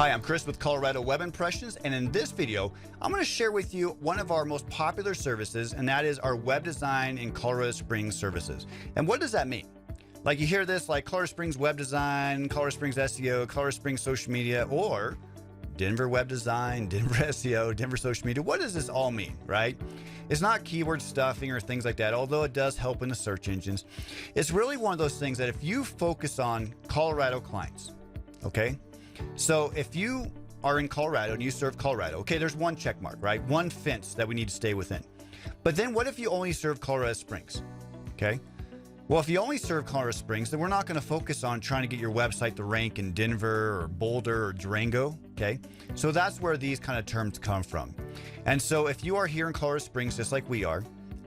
Hi, I'm Chris with Colorado Web Impressions, and in this video, I'm going to share with you one of our most popular services, and that is our web design in Colorado Springs services. And what does that mean? Like you hear this like Colorado Springs web design, Colorado Springs SEO, Colorado Springs social media, or Denver web design, Denver SEO, Denver social media. What does this all mean, right? It's not keyword stuffing or things like that, although it does help in the search engines. It's really one of those things that if you focus on Colorado clients, okay? So if you are in Colorado and you serve Colorado, okay, there's one check mark, right? One fence that we need to stay within. But then what if you only serve Colorado Springs, okay? Well, if you only serve Colorado Springs, then we're not going to focus on trying to get your website to rank in Denver or Boulder or Durango, okay? So that's where these kind of terms come from. And so if you are here in Colorado Springs, just like we are,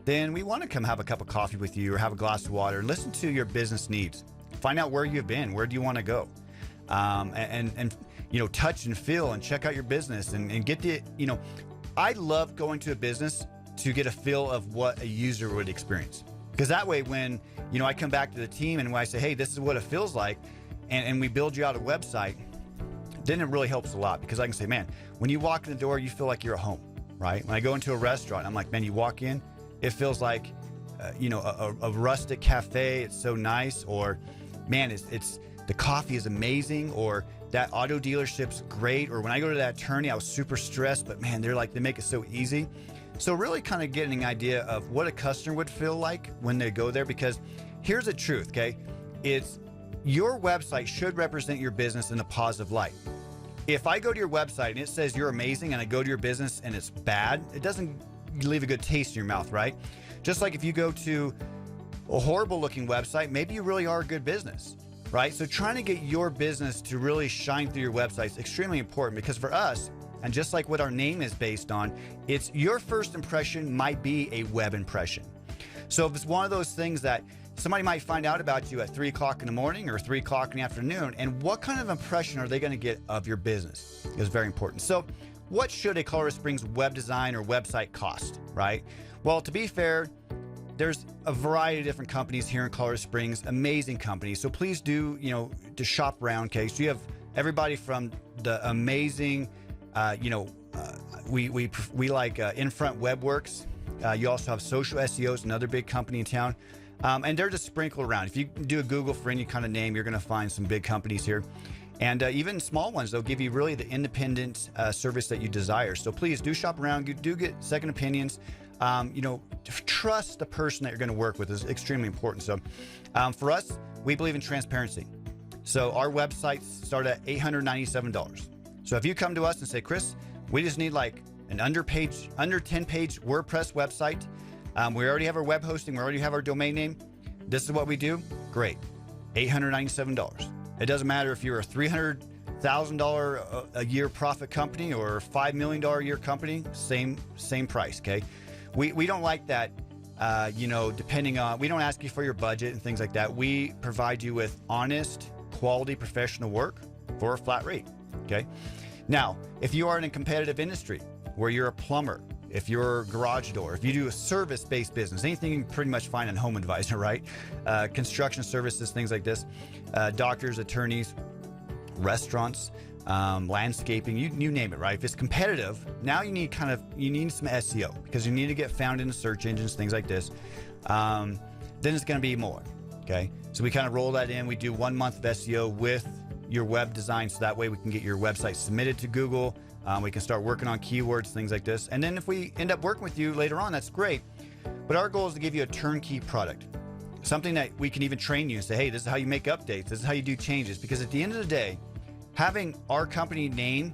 then we want to come have a cup of coffee with you or have a glass of water and listen to your business needs. Find out where you've been, where do you want to go? And you know, touch and feel and check out your business and get the, you know, I love going to a business to get a feel of what a user would experience. Because that way, when, you know, I come back to the team and when I say, hey, this is what it feels like, and we build you out a website, then it really helps a lot because I can say, man, when you walk in the door, you feel like you're at home, right? When I go into a restaurant, I'm like, man, you walk in, it feels like, you know, a rustic cafe. It's so nice. Or, man, it's the coffee is amazing. Or that auto dealership's great. Or when I go to that attorney, I was super stressed, but man, they make it so easy. So really kind of getting an idea of what a customer would feel like when they go there, because here's the truth, okay? It's your website should represent your business in a positive light. If I go to your website and it says you're amazing and I go to your business and it's bad, it doesn't leave a good taste in your mouth, right? Just like if you go to a horrible looking website, maybe you really are a good business, right? So trying to get your business to really shine through your website is extremely important because for us, and just like what our name is based on, it's your first impression might be a web impression. So if it's one of those things that somebody might find out about you at 3 o'clock in the morning or 3 o'clock in the afternoon, and what kind of impression are they going to get of your business is very important. So what should a Colorado Springs web design or website cost, right? Well, to be fair, there's a variety of different companies here in Colorado Springs, amazing companies. So please do, you know, to shop around, okay? So you have everybody from the amazing, we like In-Front WebWorks. You also have Social SEOs, another big company in town. And they're just sprinkled around. If you do a Google for any kind of name, you're going to find some big companies here. And even small ones, they'll give you really the independent service that you desire. So please do shop around. You do get second opinions. You know, trust the person that you're going to work with is extremely important. So for us, we believe in transparency. So our websites start at $897. So if you come to us and say, Chris, we just need like an under 10-page WordPress website. We already have our web hosting. We already have our domain name. This is what we do. Great. $897. It doesn't matter if you're a $300,000 a year profit company or $5 million a year company, same price, okay? We don't like that, you know, depending on, we don't ask you for your budget and things like that. We provide you with honest, quality, professional work for a flat rate, okay? Now, if you are in a competitive industry where you're a plumber, if you're a garage door, if you do a service-based business, anything you can pretty much find on Home Advisor, right? Construction services, things like this, doctors, attorneys, restaurants, landscaping, you name it, right? If it's competitive, now you need some SEO because you need to get found in the search engines, things like this. Then it's going to be more, okay? So we kind of roll that in. We do 1 month of SEO with your web design, so that way we can get your website submitted to Google. We can start working on keywords, things like this. And then if we end up working with you later on, that's great. But our goal is to give you a turnkey product, something that we can even train you and say, hey, this is how you make updates. This is how you do changes. Because at the end of the day, having our company name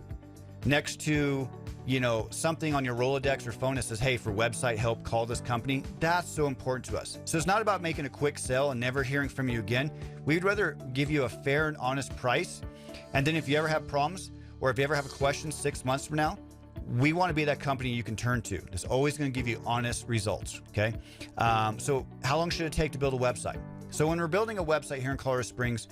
next to, you know, something on your Rolodex or phone that says, hey, for website help, call this company, that's so important to us. So it's not about making a quick sale and never hearing from you again. We'd rather give you a fair and honest price. And then if you ever have problems or if you ever have a question 6 months from now, we want to be that company you can turn to. It's always going to give you honest results, okay? So how long should it take to build a website? So when we're building a website here in Colorado Springs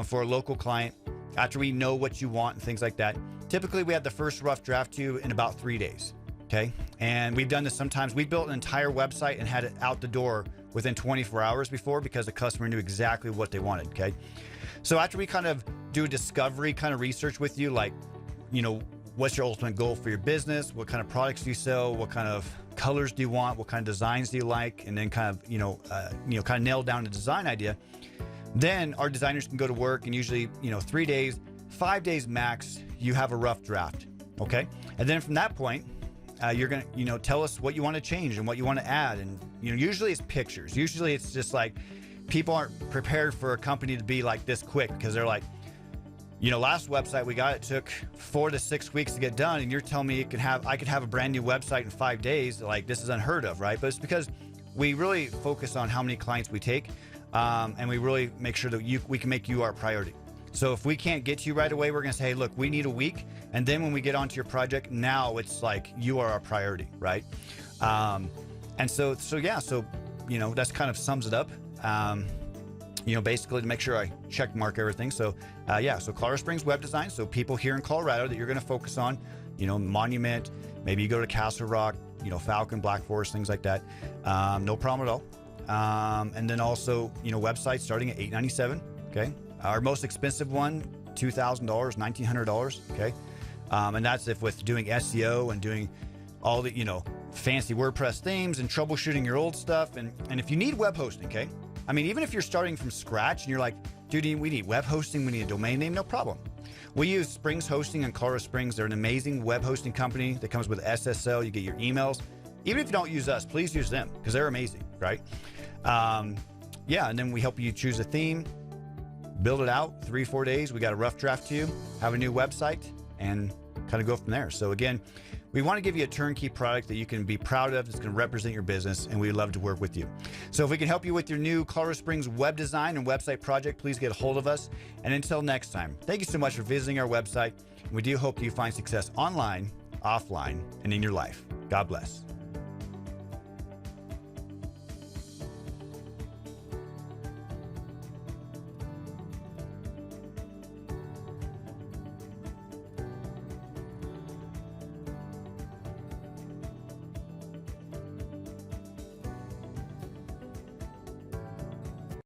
for a local client, after we know what you want and things like that, typically we have the first rough draft to you in about 3 days, okay? And we've done this sometimes. We built an entire website and had it out the door within 24 hours before because the customer knew exactly what they wanted, okay? So after we kind of do a discovery kind of research with you, like, what's your ultimate goal for your business? What kind of products do you sell? What kind of colors do you want? What kind of designs do you like? And then kind of nail down a design idea. Then our designers can go to work, and usually, 3 days, 5 days max, you have a rough draft. Okay. And then from that point, you're going to, tell us what you want to change and what you want to add. And, usually it's pictures. Usually it's just like people aren't prepared for a company to be like this quick, because they're like, last website we got, it took 4 to 6 weeks to get done. And you're telling me I could have a brand new website in 5 days. Like, this is unheard of, right? But it's because we really focus on how many clients we take. And we really make sure that we can make you our priority. So if we can't get to you right away, we're going to say, hey, look, we need a week. And then when we get onto your project, now it's like you are our priority, right? And so that's kind of sums it up. Basically to make sure I check mark everything. So so Colorado Springs web design. So people here in Colorado that you're going to focus on, Monument, maybe you go to Castle Rock, Falcon, Black Forest, things like that. No problem at all. And then also, websites starting at $897. Okay. Our most expensive one, $2,000, $1,900. Okay. And that's if with doing SEO and doing all the, fancy WordPress themes and troubleshooting your old stuff. And if you need web hosting, okay. I mean, even if you're starting from scratch and you're like, dude, we need web hosting, we need a domain name, no problem. We use Springs Hosting in Colorado Springs. They're an amazing web hosting company that comes with SSL. You get your emails. Even if you don't use us, please use them because they're amazing, right? And then we help you choose a theme, build it out, 3-4 days. We got a rough draft to you, have a new website, and kind of go from there. So again, we want to give you a turnkey product that you can be proud of, that's going to represent your business, and we'd love to work with you. So if we can help you with your new Colorado Springs web design and website project, please get a hold of us. And until next time, thank you so much for visiting our website. We do hope that you find success online, offline, and in your life. God bless.